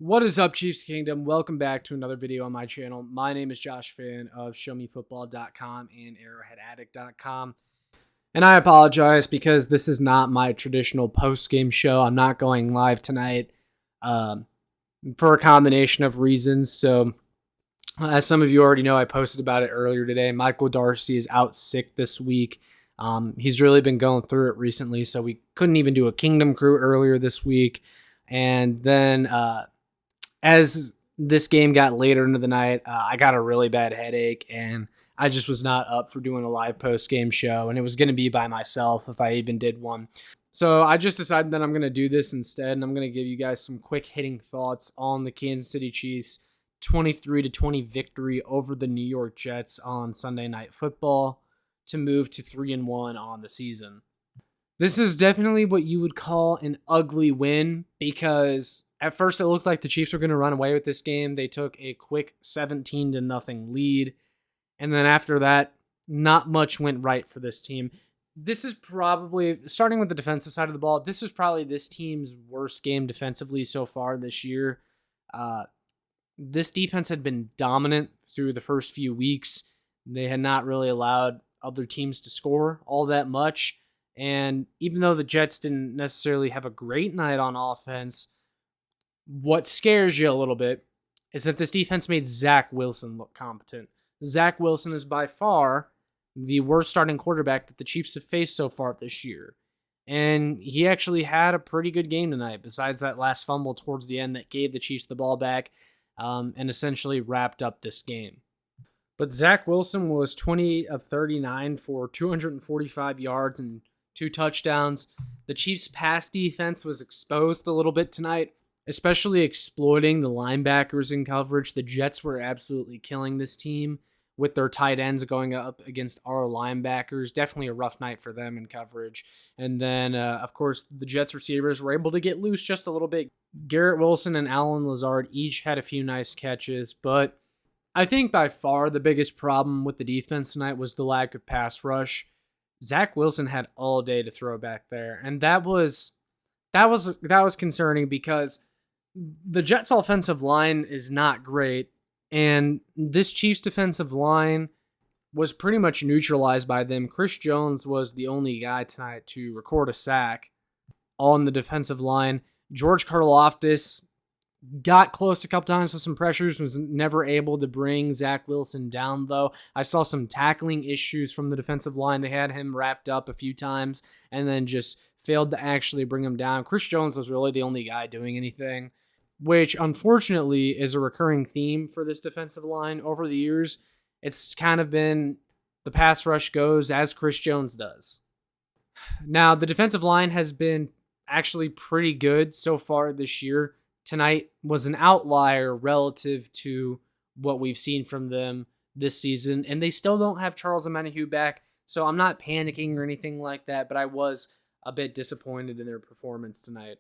What is up, Chiefs Kingdom? Welcome back to another video on my channel. My name is Josh Fan of ShowMeFootball.com and ArrowheadAddict.com. And I apologize because this is not my traditional post-game show. I'm not going live tonight for a combination of reasons. So, as some of you already know, I posted about it earlier today. Michael Darcy is out sick this week. He's really been going through it recently, so we couldn't even do a Kingdom Crew earlier this week. And then as this game got later into the night, I got a really bad headache, and I just was not up for doing a live post-game show, and it was going to be by myself if I even did one. So I just decided that I'm going to do this instead, and I'm going to give you guys some quick-hitting thoughts on the Kansas City Chiefs' 23-20 victory over the New York Jets on Sunday Night Football to move to 3-1 on the season. This is definitely what you would call an ugly win because at first it looked like the Chiefs were going to run away with this game. They took a quick 17-0 lead. And then after that, not much went right for this team. This is probably, starting with the defensive side of the ball, this is probably this team's worst game defensively so far this year. This defense had been dominant through the first few weeks. They had not really allowed other teams to score all that much. And even though the Jets didn't necessarily have a great night on offense, what scares you a little bit is that this defense made Zach Wilson look competent. Zach Wilson is by far the worst starting quarterback that the Chiefs have faced so far this year. And he actually had a pretty good game tonight, besides that last fumble towards the end that gave the Chiefs the ball back and essentially wrapped up this game. But Zach Wilson was 28 of 39 for 245 yards and 2 touchdowns. The Chiefs' pass defense was exposed a little bit tonight, especially exploiting the linebackers in coverage. The Jets were absolutely killing this team with their tight ends going up against our linebackers. Definitely a rough night for them in coverage. And then, of course, the Jets receivers were able to get loose just a little bit. Garrett Wilson and Allen Lazard each had a few nice catches, but I think by far the biggest problem with the defense tonight was the lack of pass rush. Zach Wilson had all day to throw back there, and that was concerning because the Jets' offensive line is not great, and this Chiefs' defensive line was pretty much neutralized by them. Chris Jones was the only guy tonight to record a sack on the defensive line. George Karlaftis got close a couple times with some pressures, was never able to bring Zach Wilson down, though. I saw some tackling issues from the defensive line. They had him wrapped up a few times and then just failed to actually bring him down. Chris Jones was really the only guy doing anything, which unfortunately is a recurring theme for this defensive line over the years. It's kind of been the pass rush goes as Chris Jones does. Now, the defensive line has been actually pretty good so far this year. Tonight was an outlier relative to what we've seen from them this season, and they still don't have Charles Omenihu back, so I'm not panicking or anything like that, but I was a bit disappointed in their performance tonight.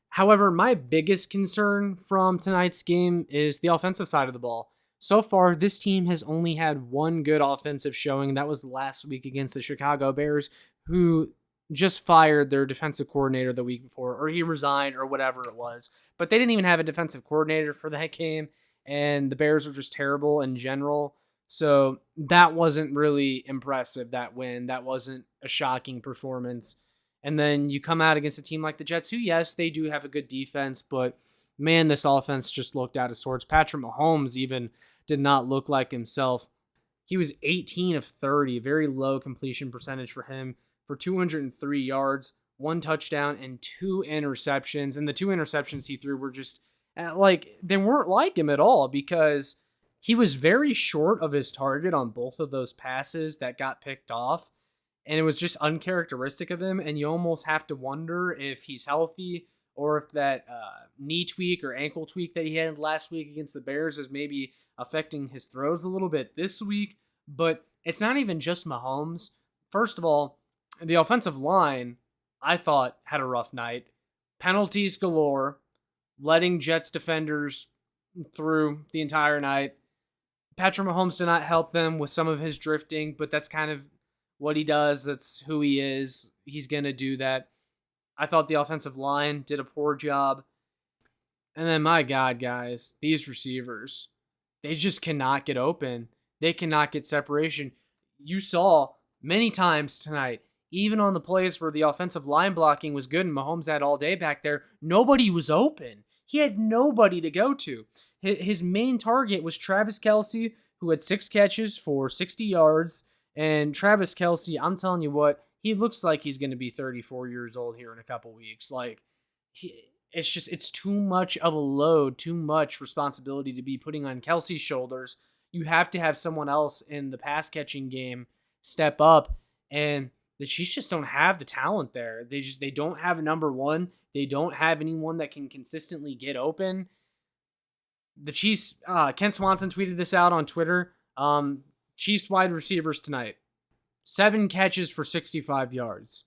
However, my biggest concern from tonight's game is the offensive side of the ball. So far, this team has only had one good offensive showing. That was last week against the Chicago Bears, who just fired their defensive coordinator the week before, or he resigned, or whatever it was. But they didn't even have a defensive coordinator for that game, and the Bears were just terrible in general. So that wasn't really impressive, that win. That wasn't a shocking performance. And then you come out against a team like the Jets, who, yes, they do have a good defense, but man, this offense just looked out of sorts. Patrick Mahomes even did not look like himself. He was 18 of 30, very low completion percentage for him, for 203 yards, 1 touchdown, and 2 interceptions. And the 2 interceptions he threw were just they weren't like him at all because he was very short of his target on both of those passes that got picked off. And it was just uncharacteristic of him. And you almost have to wonder if he's healthy or if that knee tweak or ankle tweak that he had last week against the Bears is maybe affecting his throws a little bit this week. But it's not even just Mahomes. First of all, the offensive line, I thought, had a rough night. Penalties galore, letting Jets defenders through the entire night. Patrick Mahomes did not help them with some of his drifting, but that's kind of what he does. That's who he is. He's going to do that. I thought the offensive line did a poor job. And then, my God, guys, these receivers, they just cannot get open. They cannot get separation. You saw many times tonight, even on the plays where the offensive line blocking was good and Mahomes had all day back there, nobody was open. He had nobody to go to. His main target was Travis Kelce, who had 6 catches for 60 yards. And Travis Kelce, I'm telling you what, he looks like he's going to be 34 years old here in a couple weeks. Like, it's too much of a load, too much responsibility to be putting on Kelce's shoulders. You have to have someone else in the pass catching game step up, and the Chiefs just don't have the talent there. They don't have a number one. They don't have anyone that can consistently get open. The Chiefs, Ken Swanson tweeted this out on Twitter. Chiefs wide receivers tonight, 7 catches for 65 yards.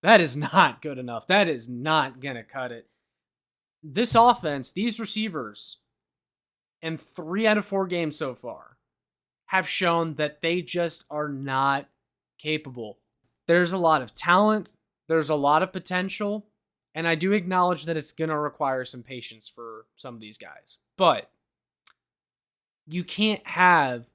That is not good enough. That is not going to cut it. This offense, these receivers, in 3 out of 4 games so far, have shown that they just are not capable. There's a lot of talent. There's a lot of potential. And I do acknowledge that it's going to require some patience for some of these guys. But you can't have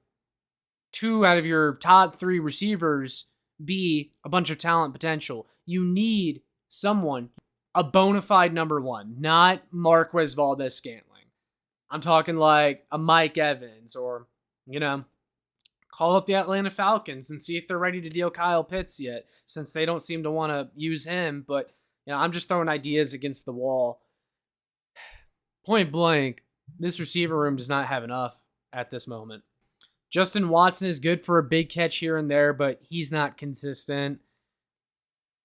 2 out of your top 3 receivers be a bunch of talent potential. You need someone, a bona fide number 1, not Marquez Valdez-Scantling. I'm talking like a Mike Evans or, call up the Atlanta Falcons and see if they're ready to deal Kyle Pitts yet, since they don't seem to want to use him. But, I'm just throwing ideas against the wall. Point blank, this receiver room does not have enough at this moment. Justin Watson is good for a big catch here and there, but he's not consistent.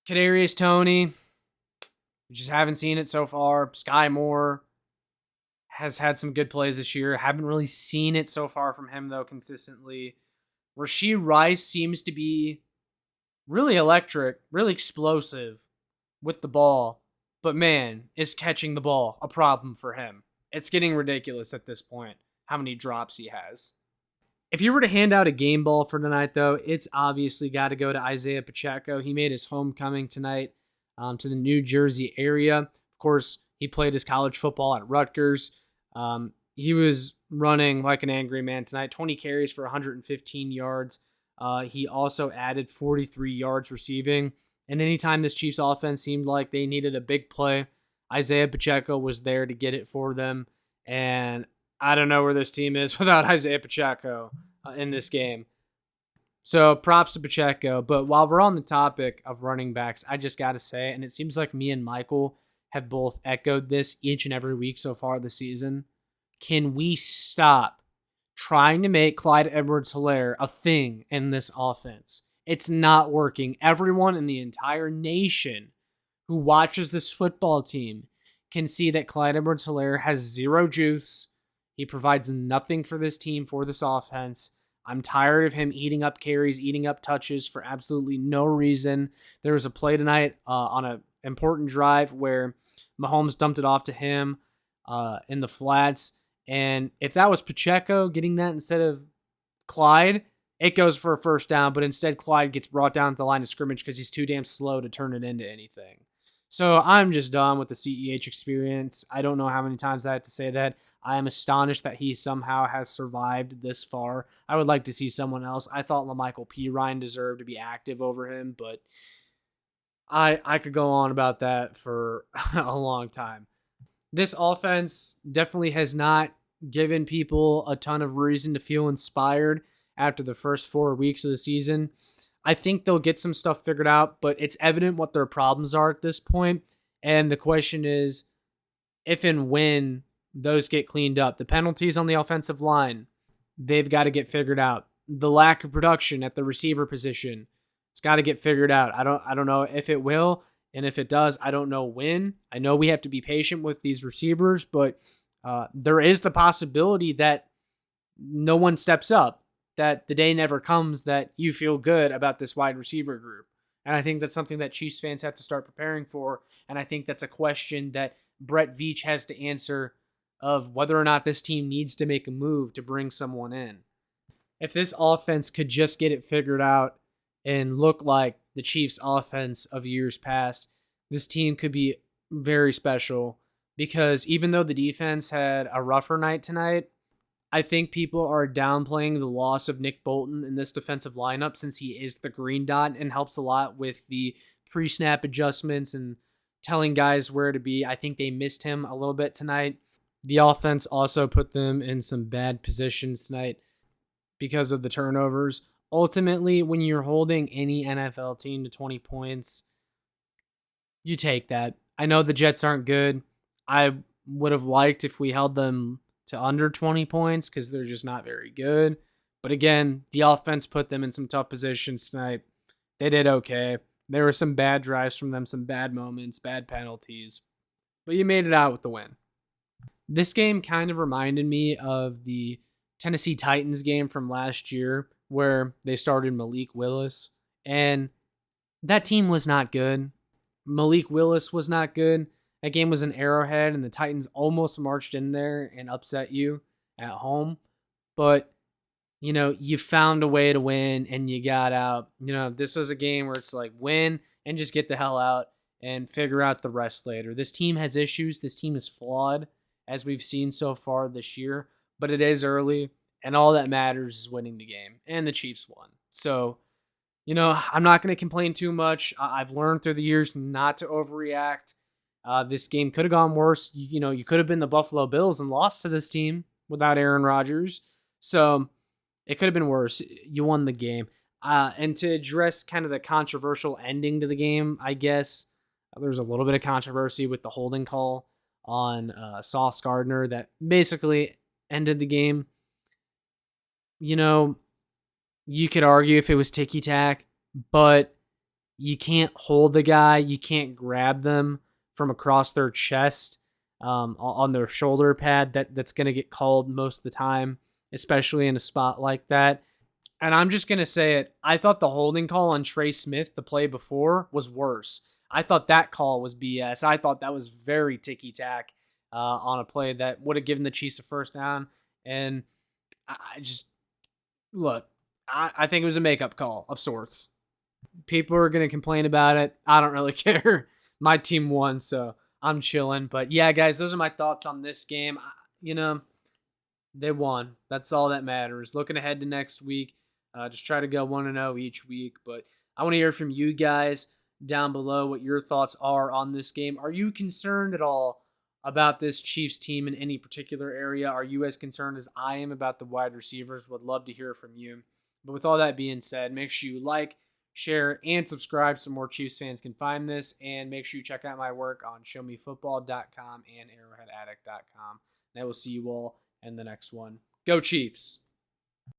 Kadarius Toney, we just haven't seen it so far. Sky Moore has had some good plays this year. Haven't really seen it so far from him, though, consistently. Rashee Rice seems to be really electric, really explosive with the ball. But, man, is catching the ball a problem for him? It's getting ridiculous at this point, how many drops he has. If you were to hand out a game ball for tonight, though, it's obviously got to go to Isaiah Pacheco. He made his homecoming tonight to the New Jersey area. Of course, he played his college football at Rutgers. He was running like an angry man tonight, 20 carries for 115 yards. He also added 43 yards receiving. And anytime this Chiefs offense seemed like they needed a big play, Isaiah Pacheco was there to get it for them. And I don't know where this team is without Isaiah Pacheco in this game. So props to Pacheco. But while we're on the topic of running backs, I just got to say, and it seems like me and Michael have both echoed this each and every week so far this season, can we stop trying to make Clyde Edwards-Helaire a thing in this offense? It's not working. Everyone in the entire nation who watches this football team can see that Clyde Edwards-Helaire has zero juice. He provides nothing for this team, for this offense. I'm tired of him eating up carries, eating up touches for absolutely no reason. There was a play tonight on an important drive where Mahomes dumped it off to him in the flats. And if that was Pacheco getting that instead of Clyde, it goes for a first down. But instead, Clyde gets brought down to the line of scrimmage because he's too damn slow to turn it into anything. So I'm just done with the CEH experience. I don't know how many times I have to say that. I am astonished that he somehow has survived this far. I would like to see someone else. I thought LaMichael Pirine deserved to be active over him, but I could go on about that for a long time. This offense definitely has not given people a ton of reason to feel inspired after the first 4 weeks of the season. I think they'll get some stuff figured out, but it's evident what their problems are at this point. And the question is, if and when those get cleaned up. The penalties on the offensive line, they've got to get figured out. The lack of production at the receiver position, it's got to get figured out. I don't know if it will, and if it does, I don't know when. I know we have to be patient with these receivers, but there is the possibility that no one steps up, that the day never comes that you feel good about this wide receiver group. And I think that's something that Chiefs fans have to start preparing for, and I think that's a question that Brett Veach has to answer, of whether or not this team needs to make a move to bring someone in. If this offense could just get it figured out and look like the Chiefs' offense of years past, this team could be very special. because even though the defense had a rougher night tonight, I think people are downplaying the loss of Nick Bolton in this defensive lineup since he is the green dot and helps a lot with the pre-snap adjustments and telling guys where to be. I think they missed him a little bit tonight. The offense also put them in some bad positions tonight because of the turnovers. Ultimately, when you're holding any NFL team to 20 points, you take that. I know the Jets aren't good. I would have liked if we held them to under 20 points because they're just not very good. But again, the offense put them in some tough positions tonight. They did okay. There were some bad drives from them, some bad moments, bad penalties. But you made it out with the win. This game kind of reminded me of the Tennessee Titans game from last year where they started Malik Willis. And that team was not good. Malik Willis was not good. That game was an Arrowhead, and the Titans almost marched in there and upset you at home. But, you found a way to win, and you got out. This was a game where it's like win and just get the hell out and figure out the rest later. This team has issues. This team is flawed, as we've seen so far this year. But it is early, and all that matters is winning the game. And the Chiefs won. So, I'm not going to complain too much. I've learned through the years not to overreact. This game could have gone worse. You could have been the Buffalo Bills and lost to this team without Aaron Rodgers. So it could have been worse. You won the game. And to address kind of the controversial ending to the game, I guess there's a little bit of controversy with the holding call on Sauce Gardner that basically ended the game. You could argue if it was ticky-tack, but you can't hold the guy. You can't grab them from across their chest on their shoulder pad. That's going to get called most of the time, especially in a spot like that. And I'm just going to say it. I thought the holding call on Trey Smith, the play before, was worse. I thought that call was BS. I thought that was very ticky-tack on a play that would have given the Chiefs a first down. And look, I think it was a makeup call of sorts. People are going to complain about it. I don't really care. My team won, so I'm chilling. But yeah, guys, those are my thoughts on this game. They won. That's all that matters. Looking ahead to next week, just try to go 1-0 each week. But I want to hear from you guys down below what your thoughts are on this game. Are you concerned at all about this Chiefs team in any particular area? Are you as concerned as I am about the wide receivers? Would love to hear from you. But with all that being said, make sure you like, share, and subscribe so more Chiefs fans can find this. And make sure you check out my work on showmefootball.com and arrowheadaddict.com. And I will see you all in the next one. Go Chiefs!